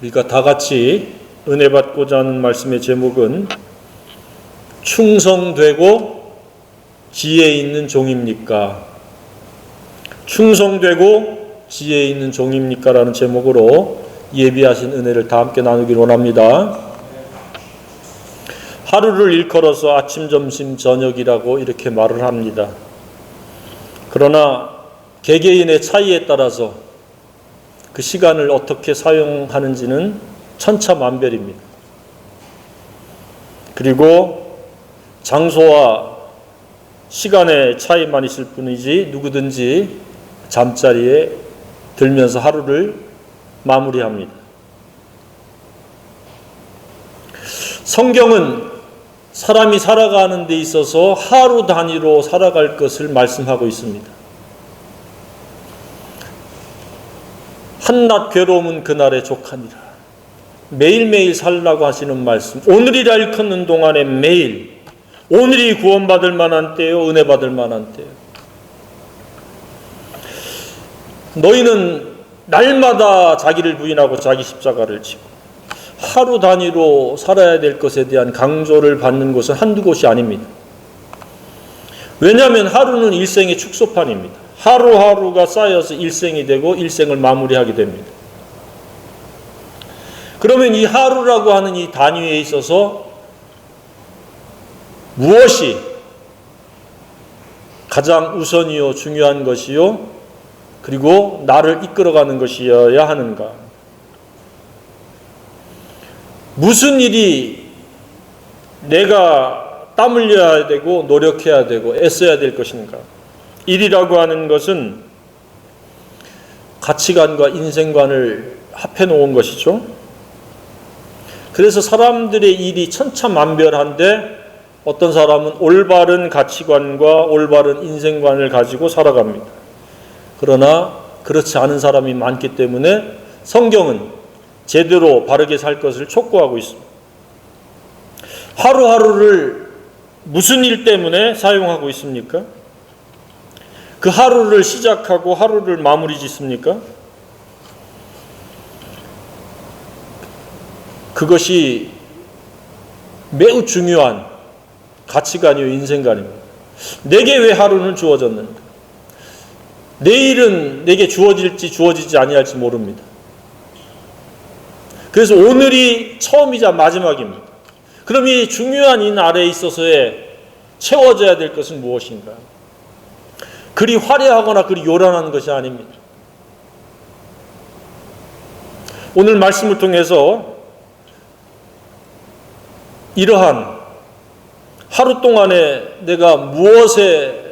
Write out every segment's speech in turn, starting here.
우리가 다 같이 은혜 받고자 하는 말씀의 제목은 충성되고 지혜 있는 종입니까? 충성되고 지혜 있는 종입니까? 라는 제목으로 예비하신 은혜를 다 함께 나누기를 원합니다. 하루를 일컬어서 아침, 점심, 저녁이라고 이렇게 말을 합니다. 그러나 개개인의 차이에 따라서 그 시간을 어떻게 사용하는지는 천차만별입니다. 그리고 장소와 시간의 차이만 있을 뿐이지 누구든지 잠자리에 들면서 하루를 마무리합니다. 성경은 사람이 살아가는 데 있어서 하루 단위로 살아갈 것을 말씀하고 있습니다. 한낱 괴로움은 그날에 족하니라. 매일매일 살라고 하시는 말씀. 오늘이라 일컫는 동안에 매일, 오늘이 구원받을 만한 때요, 은혜 받을 만한 때요. 너희는 날마다 자기를 부인하고 자기 십자가를 지고 하루 단위로 살아야 될 것에 대한 강조를 받는 곳은 한두 곳이 아닙니다. 왜냐하면 하루는 일생의 축소판입니다. 하루하루가 쌓여서 일생이 되고 일생을 마무리하게 됩니다. 그러면 이 하루라고 하는 이 단위에 있어서 무엇이 가장 우선이요 중요한 것이요 그리고 나를 이끌어가는 것이어야 하는가? 무슨 일이 내가 땀 흘려야 되고 노력해야 되고 애써야 될 것인가? 일이라고 하는 것은 가치관과 인생관을 합해 놓은 것이죠. 그래서 사람들의 일이 천차만별한데 어떤 사람은 올바른 가치관과 올바른 인생관을 가지고 살아갑니다. 그러나 그렇지 않은 사람이 많기 때문에 성경은 제대로 바르게 살 것을 촉구하고 있습니다. 하루하루를 무슨 일 때문에 사용하고 있습니까? 그 하루를 시작하고 하루를 마무리 짓습니까? 그것이 매우 중요한 가치관이요 인생관입니다. 내게 왜 하루는 주어졌는가? 내일은 내게 주어질지 주어지지 아니할지 모릅니다. 그래서 오늘이 처음이자 마지막입니다. 그럼 이 중요한 이 날에 있어서의 채워져야 될 것은 무엇인가? 그리 화려하거나 그리 요란한 것이 아닙니다. 오늘 말씀을 통해서 이러한 하루 동안에 내가 무엇을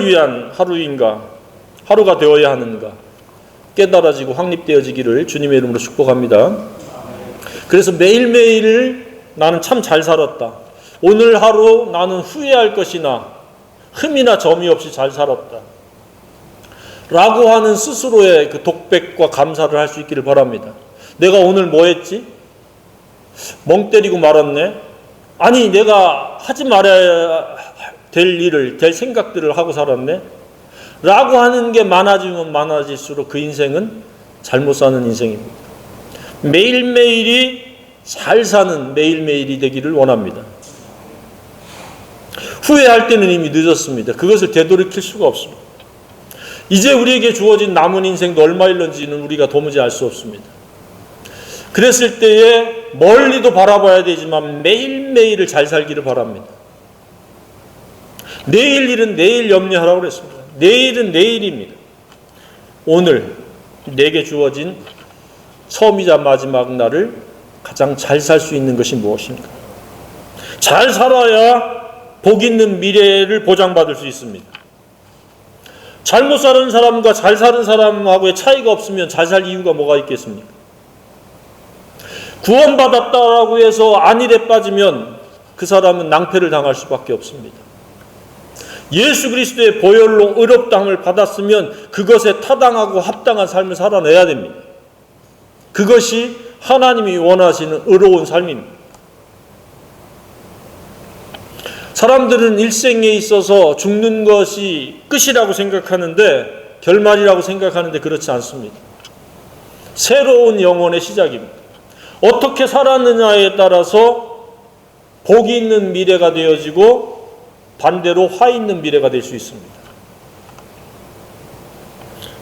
위한 하루인가, 하루가 되어야 하는가 깨달아지고 확립되어지기를 주님의 이름으로 축복합니다. 그래서 매일매일을 나는 참 잘 살았다. 오늘 하루 나는 후회할 것이나 흠이나 점이 없이 잘 살았다. 라고 하는 스스로의 그 독백과 감사를 할 수 있기를 바랍니다. 내가 오늘 뭐 했지? 멍 때리고 말았네? 아니, 내가 하지 말아야 될 일을, 될 생각들을 하고 살았네? 라고 하는 게 많아지면 많아질수록 그 인생은 잘못 사는 인생입니다. 매일매일이 잘 사는 매일매일이 되기를 원합니다. 후회할 때는 이미 늦었습니다. 그것을 되돌이킬 수가 없습니다. 이제 우리에게 주어진 남은 인생도 얼마일런지는 우리가 도무지 알 수 없습니다. 그랬을 때에 멀리도 바라봐야 되지만 매일매일을 잘 살기를 바랍니다. 내일 일은 내일 염려하라고 그랬습니다. 내일은 내일입니다. 오늘 내게 주어진 처음이자 마지막 날을 가장 잘 살 수 있는 것이 무엇인가? 잘 살아야 복 있는 미래를 보장받을 수 있습니다. 잘못 사는 사람과 잘 사는 사람하고의 차이가 없으면 잘 살 이유가 뭐가 있겠습니까? 구원받았다라고 해서 안일에 빠지면 그 사람은 낭패를 당할 수밖에 없습니다. 예수 그리스도의 보혈로 의롭다함을 받았으면 그것에 타당하고 합당한 삶을 살아내야 됩니다. 그것이 하나님이 원하시는 의로운 삶입니다. 사람들은 일생에 있어서 죽는 것이 끝이라고 생각하는데 결말이라고 생각하는데 그렇지 않습니다. 새로운 영혼의 시작입니다. 어떻게 살았느냐에 따라서 복이 있는 미래가 되어지고 반대로 화 있는 미래가 될 수 있습니다.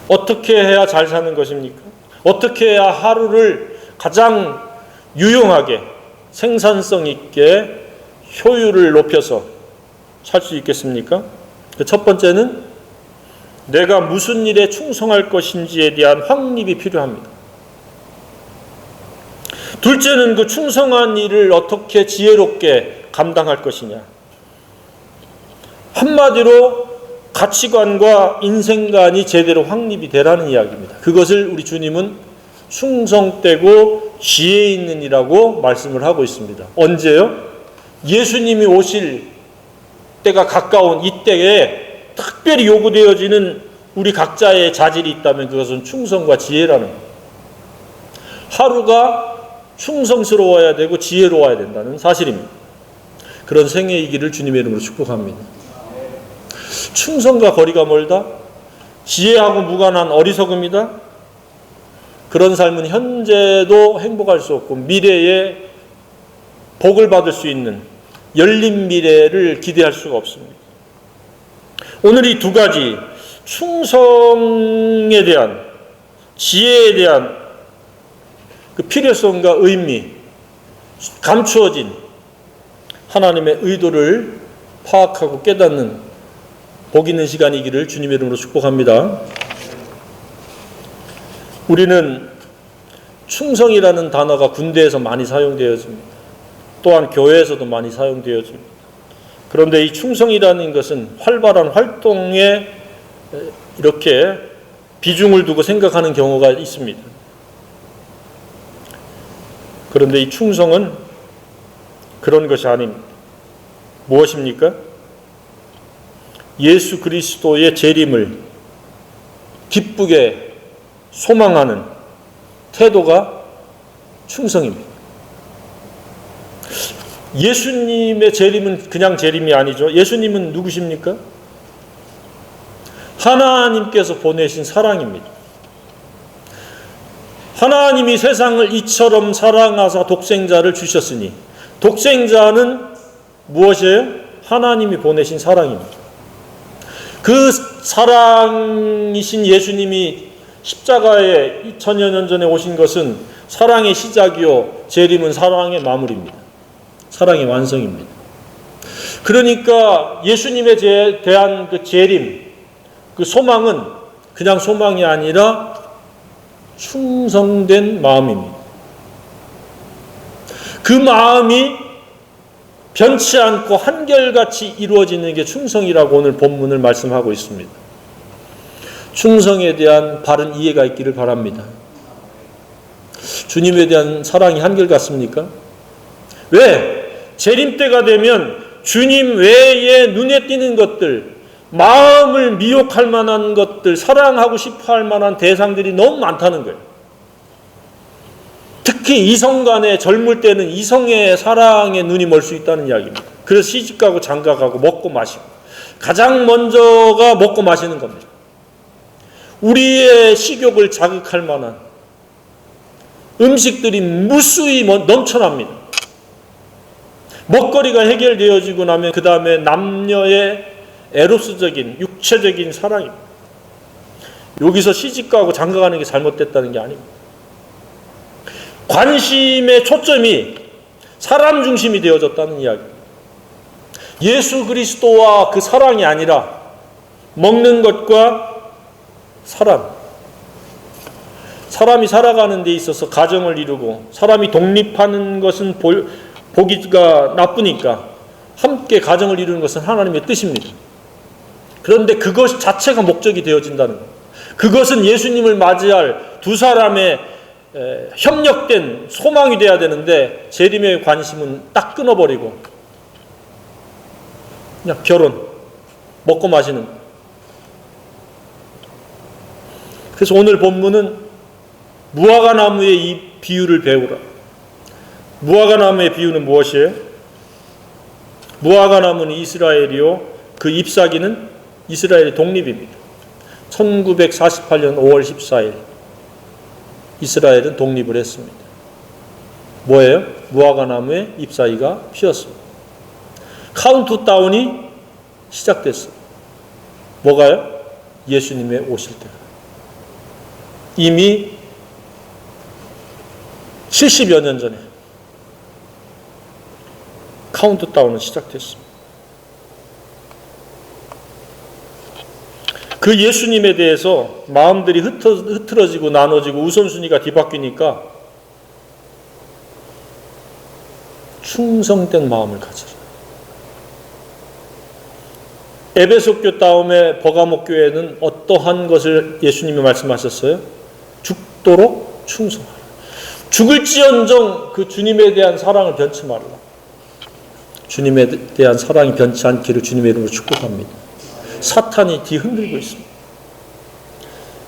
어떻게 해야 잘 사는 것입니까? 어떻게 해야 하루를 가장 유용하게 생산성 있게 효율을 높여서 살 수 있겠습니까? 첫 번째는 내가 무슨 일에 충성할 것인지에 대한 확립이 필요합니다. 둘째는 그 충성한 일을 어떻게 지혜롭게 감당할 것이냐. 한마디로 가치관과 인생관이 제대로 확립이 되라는 이야기입니다. 그것을 우리 주님은 충성되고 지혜 있는 이라고 말씀을 하고 있습니다. 언제요? 예수님이 오실 때가 가까운 이때에 특별히 요구되어지는 우리 각자의 자질이 있다면 그것은 충성과 지혜라는 거예요. 하루가 충성스러워야 되고 지혜로워야 된다는 사실입니다. 그런 생애이기를 주님의 이름으로 축복합니다. 충성과 거리가 멀다? 지혜하고 무관한 어리석음이다? 그런 삶은 현재도 행복할 수 없고 미래에 복을 받을 수 있는 열린 미래를 기대할 수가 없습니다. 오늘 이 두 가지 충성에 대한 지혜에 대한 그 필요성과 의미, 감추어진 하나님의 의도를 파악하고 깨닫는 복 있는 시간이기를 주님의 이름으로 축복합니다. 우리는 충성이라는 단어가 군대에서 많이 사용되어집니다. 또한 교회에서도 많이 사용되어집니다. 그런데 이 충성이라는 것은 활발한 활동에 이렇게 비중을 두고 생각하는 경우가 있습니다. 그런데 이 충성은 그런 것이 아닙니다. 무엇입니까? 예수 그리스도의 재림을 기쁘게 소망하는 태도가 충성입니다. 예수님의 재림은 그냥 재림이 아니죠. 예수님은 누구십니까? 하나님께서 보내신 사랑입니다. 하나님이 세상을 이처럼 사랑하사 독생자를 주셨으니 독생자는 무엇이에요? 하나님이 보내신 사랑입니다. 그 사랑이신 예수님이 십자가에 2000여 년 전에 오신 것은 사랑의 시작이요 재림은 사랑의 마무리입니다. 사랑의 완성입니다. 그러니까 예수님에 대한 그 재림, 그 소망은 그냥 소망이 아니라 충성된 마음입니다. 그 마음이 변치 않고 한결같이 이루어지는 게 충성이라고 오늘 본문을 말씀하고 있습니다. 충성에 대한 바른 이해가 있기를 바랍니다. 주님에 대한 사랑이 한결같습니까? 왜? 재림 때가 되면 주님 외에 눈에 띄는 것들, 마음을 미혹할 만한 것들, 사랑하고 싶어 할 만한 대상들이 너무 많다는 거예요. 특히 이성 간에 젊을 때는 이성의 사랑에 눈이 멀 수 있다는 이야기입니다. 그래서 시집가고 장가가고 먹고 마시고 가장 먼저가 먹고 마시는 겁니다. 우리의 식욕을 자극할 만한 음식들이 무수히 넘쳐납니다. 먹거리가 해결되어지고 나면 그 다음에 남녀의 에로스적인 육체적인 사랑입니다. 여기서 시집가고 장가가는 게 잘못됐다는 게 아닙니다. 관심의 초점이 사람 중심이 되어졌다는 이야기입니다. 예수 그리스도와 그 사랑이 아니라 먹는 것과 사람이 살아가는 데 있어서 가정을 이루고 사람이 독립하는 것은 보기가 나쁘니까 함께 가정을 이루는 것은 하나님의 뜻입니다. 그런데 그것 자체가 목적이 되어진다는 것. 그것은 예수님을 맞이할 두 사람의 협력된 소망이 돼야 되는데 재림의 관심은 딱 끊어버리고 그냥 결혼, 먹고 마시는. 그래서 오늘 본문은 무화과 나무의 이 비유를 배우라. 무화과 나무의 비유는 무엇이에요? 무화과 나무는 이스라엘이요, 그 잎사귀는 이스라엘의 독립입니다. 1948년 5월 14일 이스라엘은 독립을 했습니다. 뭐예요? 무화과 나무에 잎사귀가 피었습니다. 카운트다운이 시작됐어요. 뭐가요? 예수님의 오실 때. 이미 70여 년 전에 카운트다운은 시작됐습니다. 그 예수님에 대해서 마음들이 흐트러지고 나눠지고 우선순위가 뒤바뀌니까 충성된 마음을 가져라. 에베소 교 다음에 버가모 교회는 어떠한 것을 예수님이 말씀하셨어요? 죽도록 충성하라. 죽을지언정 그 주님에 대한 사랑을 변치 말라. 주님에 대한 사랑이 변치 않기를 주님의 이름으로 축복합니다. 사탄이 뒤흔들고 있습니다.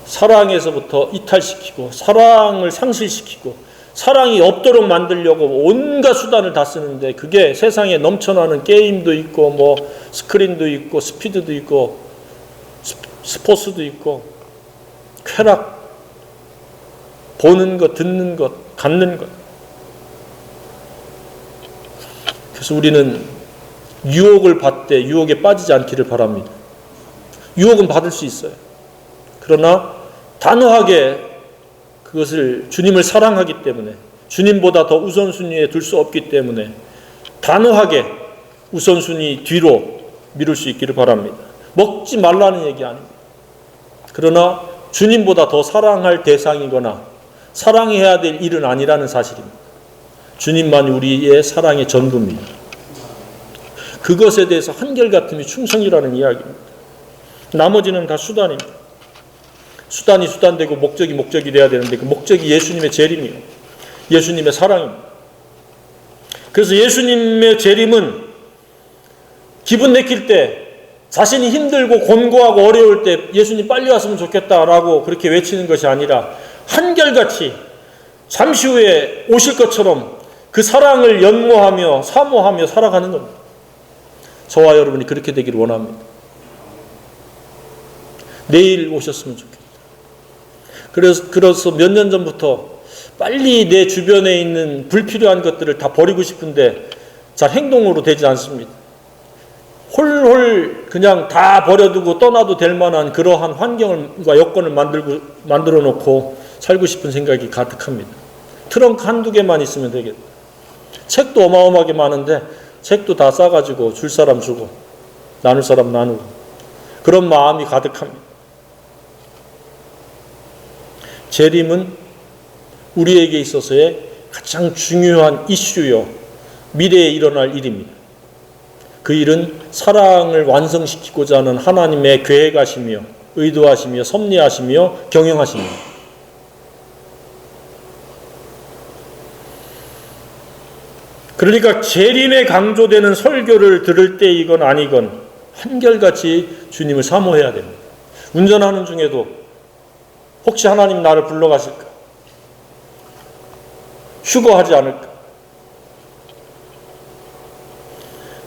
사랑에서부터 이탈시키고 사랑을 상실시키고 사랑이 없도록 만들려고 온갖 수단을 다 쓰는데 그게 세상에 넘쳐나는 게임도 있고 뭐 스크린도 있고 스피드도 있고 스포츠도 있고 쾌락, 보는 것, 듣는 것, 갖는 것. 그래서 우리는 유혹을 받되 유혹에 빠지지 않기를 바랍니다. 유혹은 받을 수 있어요. 그러나 단호하게 그것을 주님을 사랑하기 때문에 주님보다 더 우선순위에 둘 수 없기 때문에 단호하게 우선순위 뒤로 미룰 수 있기를 바랍니다. 먹지 말라는 얘기 아닙니다. 그러나 주님보다 더 사랑할 대상이거나 사랑해야 될 일은 아니라는 사실입니다. 주님만이 우리의 사랑의 전부입니다. 그것에 대해서 한결같음이 충성이라는 이야기입니다. 나머지는 다 수단입니다. 수단이 수단되고 목적이 목적이 돼야 되는데 그 목적이 예수님의 재림이에요. 예수님의 사랑입니다. 그래서 예수님의 재림은 기분 내킬 때 자신이 힘들고 곤고하고 어려울 때 예수님 빨리 왔으면 좋겠다라고 그렇게 외치는 것이 아니라 한결같이 잠시 후에 오실 것처럼 그 사랑을 연모하며 사모하며 살아가는 겁니다. 저와 여러분이 그렇게 되기를 원합니다. 내일 오셨으면 좋겠다. 그래서 몇 년 전부터 빨리 내 주변에 있는 불필요한 것들을 다 버리고 싶은데 잘 행동으로 되지 않습니다. 홀홀 그냥 다 버려두고 떠나도 될 만한 그러한 환경과 여건을 만들어 놓고 살고 싶은 생각이 가득합니다. 트렁크 한두 개만 있으면 되겠다. 책도 어마어마하게 많은데 책도 다 싸가지고 줄 사람 주고 나눌 사람 나누고 그런 마음이 가득합니다. 재림은 우리에게 있어서의 가장 중요한 이슈요. 미래에 일어날 일입니다. 그 일은 사랑을 완성시키고자 하는 하나님의 계획하시며 의도하시며 섭리하시며 경영하시며 그러니까 재림에 강조되는 설교를 들을 때이건 아니건 한결같이 주님을 사모해야 됩니다. 운전하는 중에도 혹시 하나님 나를 불러가실까? 휴거하지 않을까?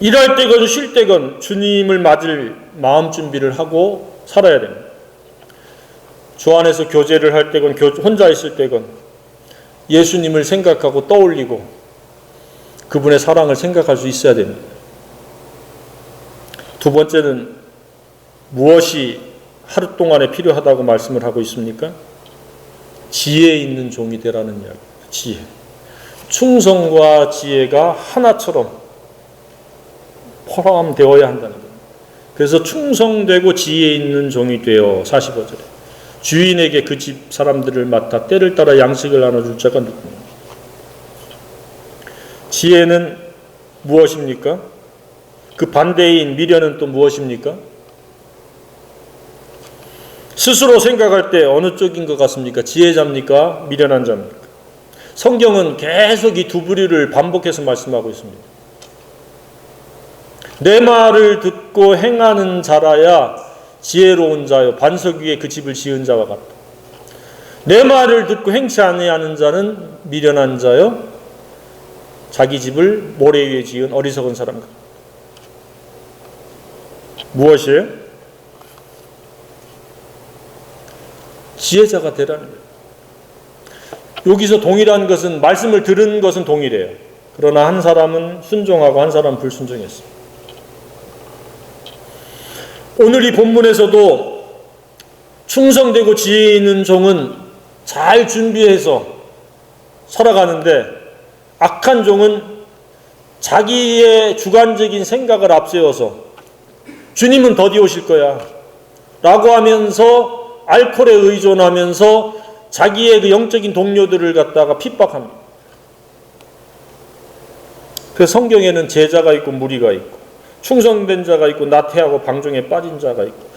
일할 때건 쉴 때건 주님을 맞을 마음 준비를 하고 살아야 됩니다. 주 안에서 교제를 할 때건 혼자 있을 때건 예수님을 생각하고 떠올리고 그분의 사랑을 생각할 수 있어야 됩니다. 두 번째는 무엇이 하루 동안에 필요하다고 말씀을 하고 있습니까? 지혜 있는 종이 되라는 이야기입니다. 지혜. 충성과 지혜가 하나처럼 포함되어야 한다는 겁니다. 그래서 충성되고 지혜 있는 종이 되어 45절에 주인에게 그 집 사람들을 맡아 때를 따라 양식을 나눠줄 자가 누구냐. 지혜는 무엇입니까? 그 반대인 미련은 또 무엇입니까? 스스로 생각할 때 어느 쪽인 것 같습니까? 지혜자입니까? 미련한 자입니까? 성경은 계속 이 두 부류를 반복해서 말씀하고 있습니다. 내 말을 듣고 행하는 자라야 지혜로운 자요 반석 위에 그 집을 지은 자와 같다. 내 말을 듣고 행치 아니하는 자는 미련한 자요 자기 집을 모래 위에 지은 어리석은 사람 같다. 무엇이에요? 지혜자가 되라는 거예요. 여기서 동일한 것은, 말씀을 들은 것은 동일해요. 그러나 한 사람은 순종하고 한 사람은 불순종했습니다. 오늘 이 본문에서도 충성되고 지혜 있는 종은 잘 준비해서 살아가는데, 악한 종은 자기의 주관적인 생각을 앞세워서 주님은 더디 오실 거야 라고 하면서 알코올에 의존하면서 자기의 그 영적인 동료들을 갖다가 핍박합니다. 그래서 성경에는 제자가 있고 무리가 있고, 충성된 자가 있고 나태하고 방종에 빠진 자가 있고,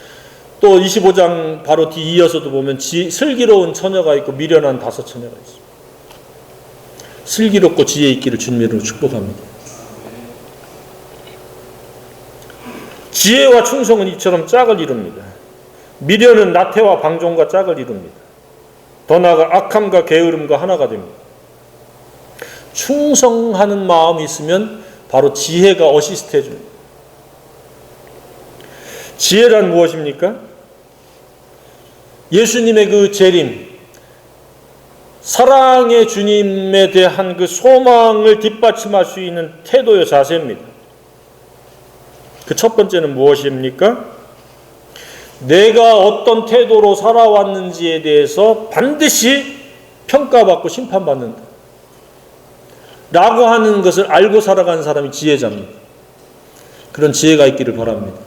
또 25장 바로 뒤 이어서도 보면 슬기로운 처녀가 있고 미련한 5 처녀가 있습니다. 슬기롭고 지혜 있기를 주님으로 축복합니다. 지혜와 충성은 이처럼 짝을 이룹니다. 미련은 나태와 방종과 짝을 이룹니다. 더 나아가 악함과 게으름과 하나가 됩니다. 충성하는 마음이 있으면 바로 지혜가 어시스트 해줍니다. 지혜란 무엇입니까? 예수님의 그 재림, 사랑의 주님에 대한 그 소망을 뒷받침할 수 있는 태도요 자세입니다. 그 첫 번째는 무엇입니까? 내가 어떤 태도로 살아왔는지에 대해서 반드시 평가받고 심판받는다 라고 하는 것을 알고 살아가는 사람이 지혜자입니다. 그런 지혜가 있기를 바랍니다.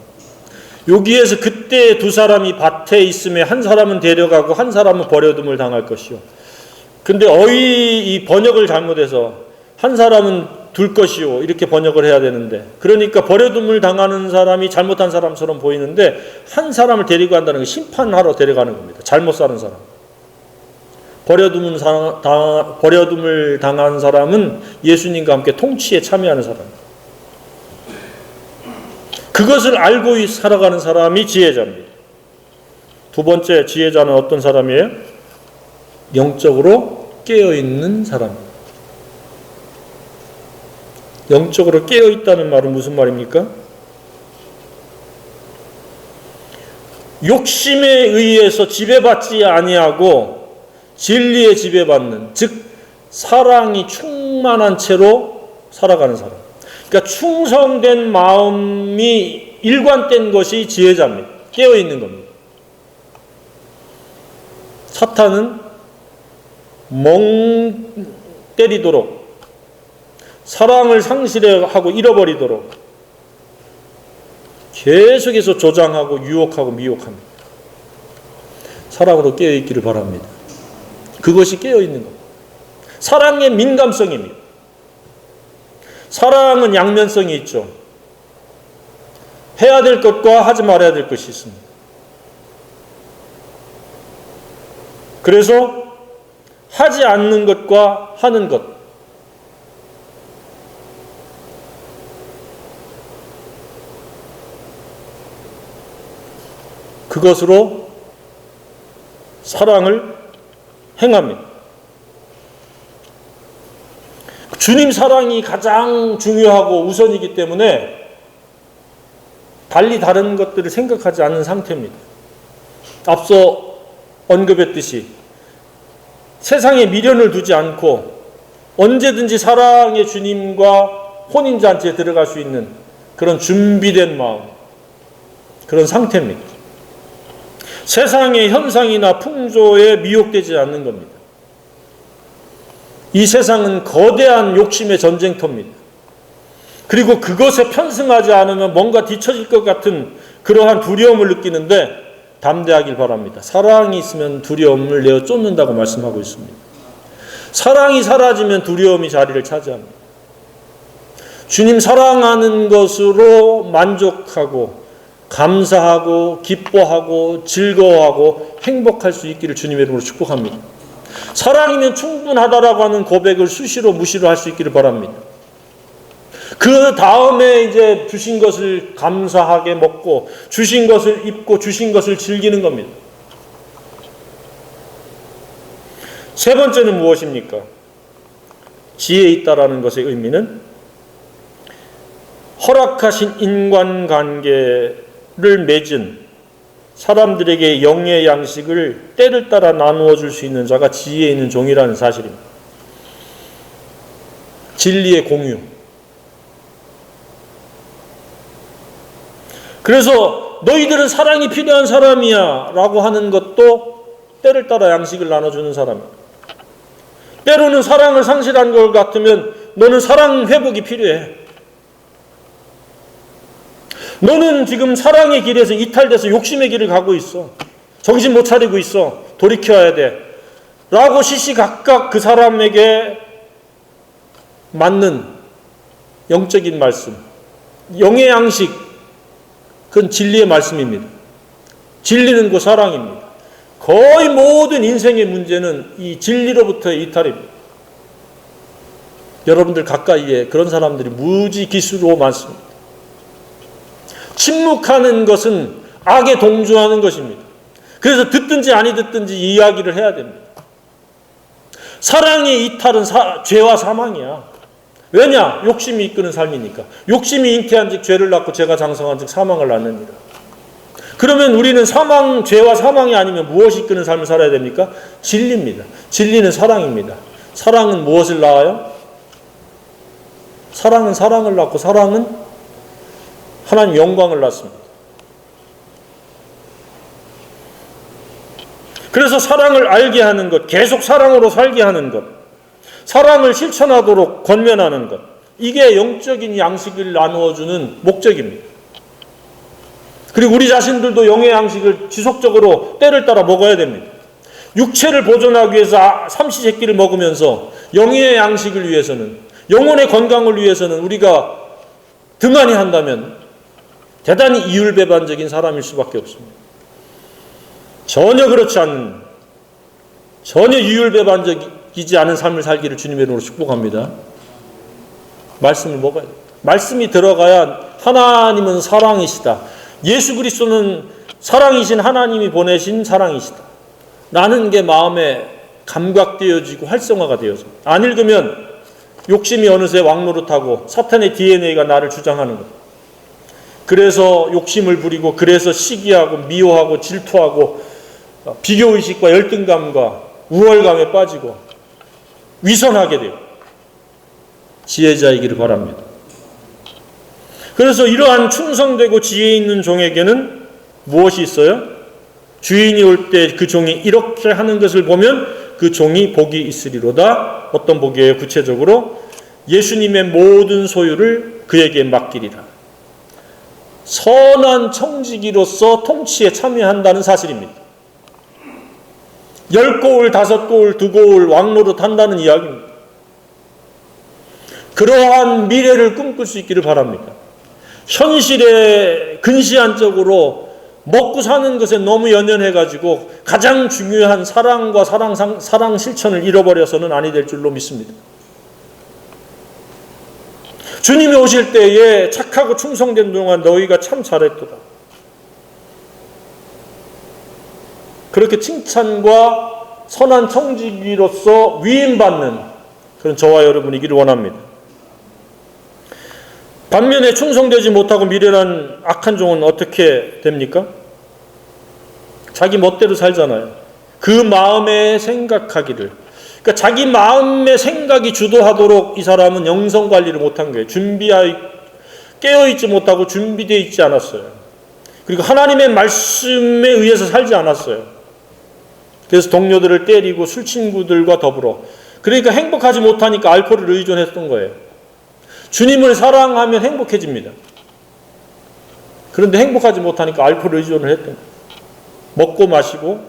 여기에서 그때 2 사람이 밭에 있음에 한 사람은 데려가고 한 사람은 버려둠을 당할 것이요. 근데 이 번역을 잘못해서 한 사람은 둘 것이요 이렇게 번역을 해야 되는데, 그러니까 버려둠을 당하는 사람이 잘못한 사람처럼 보이는데, 한 사람을 데리고 간다는 게 심판하러 데려가는 겁니다. 잘못 사는 사람. 버려둠을 당한 사람은 예수님과 함께 통치에 참여하는 사람. 그것을 알고 살아가는 사람이 지혜자입니다. 2 번째 지혜자는 어떤 사람이에요? 영적으로 깨어있는 사람. 영적으로 깨어있다는 말은 무슨 말입니까? 욕심에 의해서 지배받지 아니하고 진리에 지배받는, 즉 사랑이 충만한 채로 살아가는 사람. 그러니까 충성된 마음이 일관된 것이 지혜자입니다. 깨어있는 겁니다. 사탄은 멍 때리도록, 사랑을 상실하고 잃어버리도록 계속해서 조장하고 유혹하고 미혹합니다. 사랑으로 깨어있기를 바랍니다. 그것이 깨어있는 겁니다. 사랑의 민감성입니다. 사랑은 양면성이 있죠. 해야 될 것과 하지 말아야 될 것이 있습니다. 그래서 하지 않는 것과 하는 것, 그것으로 사랑을 행합니다. 주님 사랑이 가장 중요하고 우선이기 때문에 달리 다른 것들을 생각하지 않는 상태입니다. 앞서 언급했듯이 세상에 미련을 두지 않고 언제든지 사랑의 주님과 혼인잔치에 들어갈 수 있는 그런 준비된 마음, 그런 상태입니다. 세상의 현상이나 풍조에 미혹되지 않는 겁니다. 이 세상은 거대한 욕심의 전쟁터입니다. 그리고 그것에 편승하지 않으면 뭔가 뒤처질 것 같은 그러한 두려움을 느끼는데 담대하길 바랍니다. 사랑이 있으면 두려움을 내어 쫓는다고 말씀하고 있습니다. 사랑이 사라지면 두려움이 자리를 차지합니다. 주님 사랑하는 것으로 만족하고 감사하고 기뻐하고 즐거워하고 행복할 수 있기를 주님의 이름으로 축복합니다. 사랑이면 충분하다라고 하는 고백을 수시로 무시로 할 수 있기를 바랍니다. 그 다음에 이제 주신 것을 감사하게 먹고 주신 것을 입고 주신 것을 즐기는 겁니다. 3 번째는 무엇입니까? 지혜 있다라는 것의 의미는 허락하신 인간관계를 맺은 사람들에게 영의 양식을 때를 따라 나누어 줄 수 있는 자가 지혜 있는 종이라는 사실입니다. 진리의 공유. 그래서 너희들은 사랑이 필요한 사람이야 라고 하는 것도 때를 따라 양식을 나눠주는 사람이야. 때로는 사랑을 상실한 것 같으면 너는 사랑 회복이 필요해. 너는 지금 사랑의 길에서 이탈돼서 욕심의 길을 가고 있어. 정신 못 차리고 있어. 돌이켜야 돼. 라고 시시각각 그 사람에게 맞는 영적인 말씀, 영의 양식, 그건 진리의 말씀입니다. 진리는 그 사랑입니다. 거의 모든 인생의 문제는 이 진리로부터의 이탈입니다. 여러분들 가까이에 그런 사람들이 무지기수로 많습니다. 침묵하는 것은 악에 동조하는 것입니다. 그래서 듣든지 아니 듣든지 이야기를 해야 됩니다. 사랑의 이탈은 죄와 사망이야. 왜냐? 욕심이 이끄는 삶이니까. 욕심이 잉태한 즉 죄를 낳고 죄가 장성한 즉 사망을 낳느니라. 그러면 우리는 죄와 사망이 아니면 무엇이 이끄는 삶을 살아야 됩니까? 진리입니다. 진리는 사랑입니다. 사랑은 무엇을 낳아요? 사랑은 사랑을 낳고 사랑은 하나님 영광을 낳습니다. 그래서 사랑을 알게 하는 것, 계속 사랑으로 살게 하는 것, 사랑을 실천하도록 권면하는 것, 이게 영적인 양식을 나누어주는 목적입니다. 그리고 우리 자신들도 영의 양식을 지속적으로 때를 따라 먹어야 됩니다. 육체를 보존하기 위해서 삼시세끼를 먹으면서 영의 양식을 위해서는, 영혼의 건강을 위해서는 우리가 등한히 한다면 대단히 이율배반적인 사람일 수밖에 없습니다. 전혀 그렇지 않은, 전혀 이율배반적이지 않은 삶을 살기를 주님의 이름으로 축복합니다. 말씀을 먹어야 됩니다. 말씀이 들어가야 하나님은 사랑이시다. 예수 그리스도는 사랑이신 하나님이 보내신 사랑이시다. 라는 게 마음에 감각되어지고 활성화가 되어서 안 읽으면 욕심이 어느새 왕노릇하고 사탄의 DNA가 나를 주장하는 것. 그래서 욕심을 부리고 그래서 시기하고 미워하고 질투하고 비교의식과 열등감과 우월감에 빠지고 위선하게 돼요. 지혜자이기를 바랍니다. 그래서 이러한 충성되고 지혜 있는 종에게는 무엇이 있어요? 주인이 올 때 그 종이 이렇게 하는 것을 보면 그 종이 복이 있으리로다. 어떤 복이에요? 구체적으로 예수님의 모든 소유를 그에게 맡기리라. 선한 청지기로서 통치에 참여한다는 사실입니다. 10고을, 5고을, 2고을 왕노릇 한다는 이야기입니다. 그러한 미래를 꿈꿀 수 있기를 바랍니다. 현실에 근시안적으로 먹고 사는 것에 너무 연연해가지고 가장 중요한 사랑과 사랑 실천을 잃어버려서는 아니 될 줄로 믿습니다. 주님이 오실 때에 착하고 충성된 동안 너희가 참 잘했도다. 그렇게 칭찬과 선한 청지기로서 위임받는 그런 저와 여러분이기를 원합니다. 반면에 충성되지 못하고 미련한 악한 종은 어떻게 됩니까? 자기 멋대로 살잖아요. 그 마음에 생각하기를. 그러니까 자기 마음의 생각이 주도하도록 이 사람은 영성 관리를 못한 거예요. 깨어있지 못하고 준비되어 있지 않았어요. 그리고 하나님의 말씀에 의해서 살지 않았어요. 그래서 동료들을 때리고 술 친구들과 더불어. 그러니까 행복하지 못하니까 알코올을 의존했던 거예요. 주님을 사랑하면 행복해집니다. 그런데 행복하지 못하니까 알코올 의존을 했던 거예요. 먹고 마시고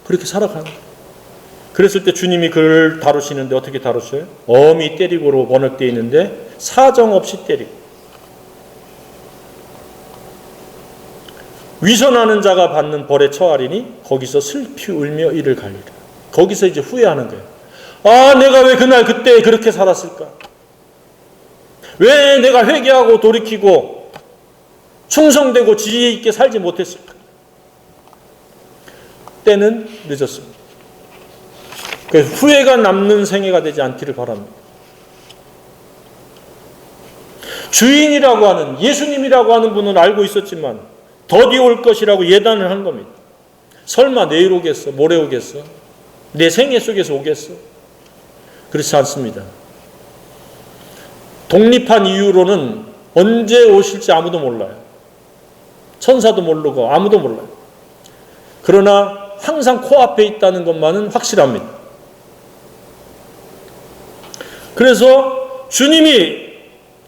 그렇게 살아가는 거예요. 그랬을 때 주님이 그를 다루시는데 어떻게 다루셔요? 엄히 때리고로 번역되어 있는데 사정없이 때리고. 위선하는 자가 받는 벌에 처하리니 거기서 슬피 울며 이를 갈리라. 거기서 이제 후회하는 거예요. 아, 내가 왜 그날 그때 그렇게 살았을까? 왜 내가 회개하고 돌이키고 충성되고 지혜 있게 살지 못했을까? 때는 늦었습니다. 그래서 후회가 남는 생애가 되지 않기를 바랍니다. 주인이라고 하는, 예수님이라고 하는 분은 알고 있었지만 더디 올 것이라고 예단을 한 겁니다. 설마 내일 오겠어? 모레 오겠어? 내 생애 속에서 오겠어? 그렇지 않습니다. 독립한 이후로는 언제 오실지 아무도 몰라요. 천사도 모르고 아무도 몰라요. 그러나 항상 코앞에 있다는 것만은 확실합니다. 그래서 주님이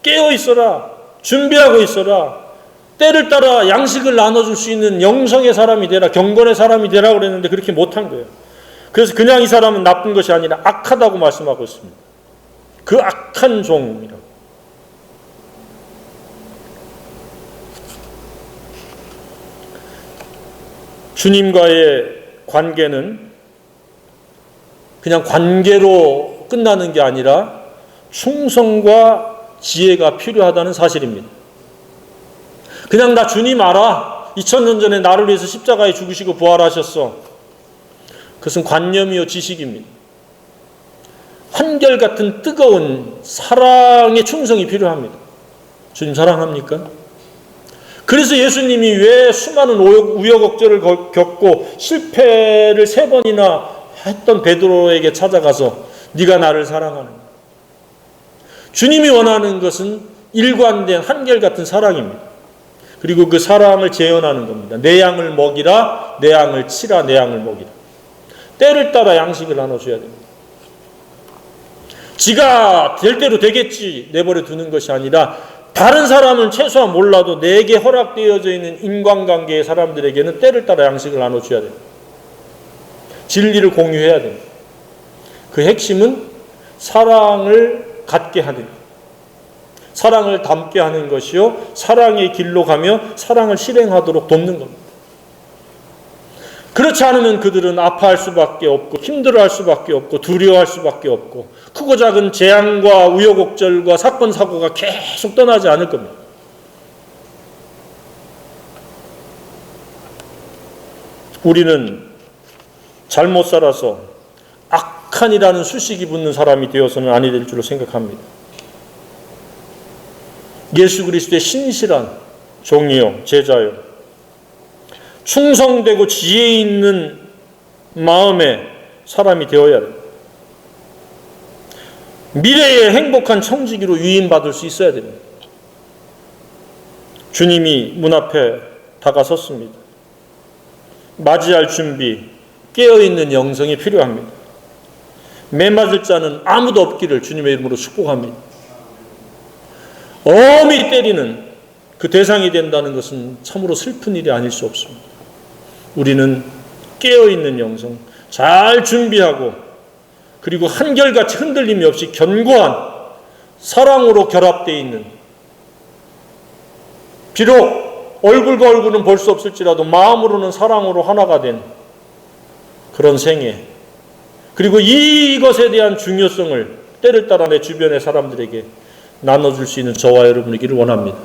깨어 있어라, 준비하고 있어라, 때를 따라 양식을 나눠줄 수 있는 영성의 사람이 되라, 경건의 사람이 되라 그랬는데 그렇게 못한 거예요. 그래서 그냥 이 사람은 나쁜 것이 아니라 악하다고 말씀하고 있습니다. 그 악한 종이라고. 주님과의 관계는 그냥 관계로 끝나는 게 아니라 충성과 지혜가 필요하다는 사실입니다. 그냥 나 주님 알아. 2000년 전에 나를 위해서 십자가에 죽으시고 부활하셨어. 그것은 관념이요 지식입니다. 한결같은 뜨거운 사랑의 충성이 필요합니다. 주님 사랑합니까? 그래서 예수님이 왜 수많은 우여곡절을 겪고 실패를 3번이나 했던 베드로에게 찾아가서 네가 나를 사랑하는가? 주님이 원하는 것은 일관된 한결같은 사랑입니다. 그리고 그 사랑을 재현하는 겁니다. 내 양을 먹이라, 내 양을 치라, 내 양을 먹이라. 때를 따라 양식을 나눠줘야 됩니다. 지가 될 대로 되겠지 내버려 두는 것이 아니라 다른 사람은 최소한 몰라도 내게 허락되어져 있는 인간관계의 사람들에게는 때를 따라 양식을 나눠줘야 됩니다. 진리를 공유해야 됩니다. 그 핵심은 사랑을 갖게 하는, 사랑을 담게 하는 것이요, 사랑의 길로 가며 사랑을 실행하도록 돕는 겁니다. 그렇지 않으면 그들은 아파할 수밖에 없고 힘들어할 수밖에 없고 두려워할 수밖에 없고 크고 작은 재앙과 우여곡절과 사건 사고가 계속 떠나지 않을 겁니다. 우리는 잘못 살아서 악한이라는 수식이 붙는 사람이 되어서는 아니 될 줄로 생각합니다. 예수 그리스도의 신실한 종이요, 제자요, 충성되고 지혜 있는 마음의 사람이 되어야 됩니다. 미래의 행복한 청지기로 위임받을 수 있어야 됩니다. 주님이 문 앞에 다가섰습니다. 맞이할 준비, 깨어있는 영성이 필요합니다. 매맞을 자는 아무도 없기를 주님의 이름으로 축복합니다. 엄히 때리는 그 대상이 된다는 것은 참으로 슬픈 일이 아닐 수 없습니다. 우리는 깨어있는 영성, 잘 준비하고 그리고 한결같이 흔들림이 없이 견고한 사랑으로 결합되어 있는, 비록 얼굴과 얼굴은 볼 수 없을지라도 마음으로는 사랑으로 하나가 된 그런 생애, 그리고 이것에 대한 중요성을 때를 따라 내 주변의 사람들에게 나눠줄 수 있는 저와 여러분이기를 원합니다.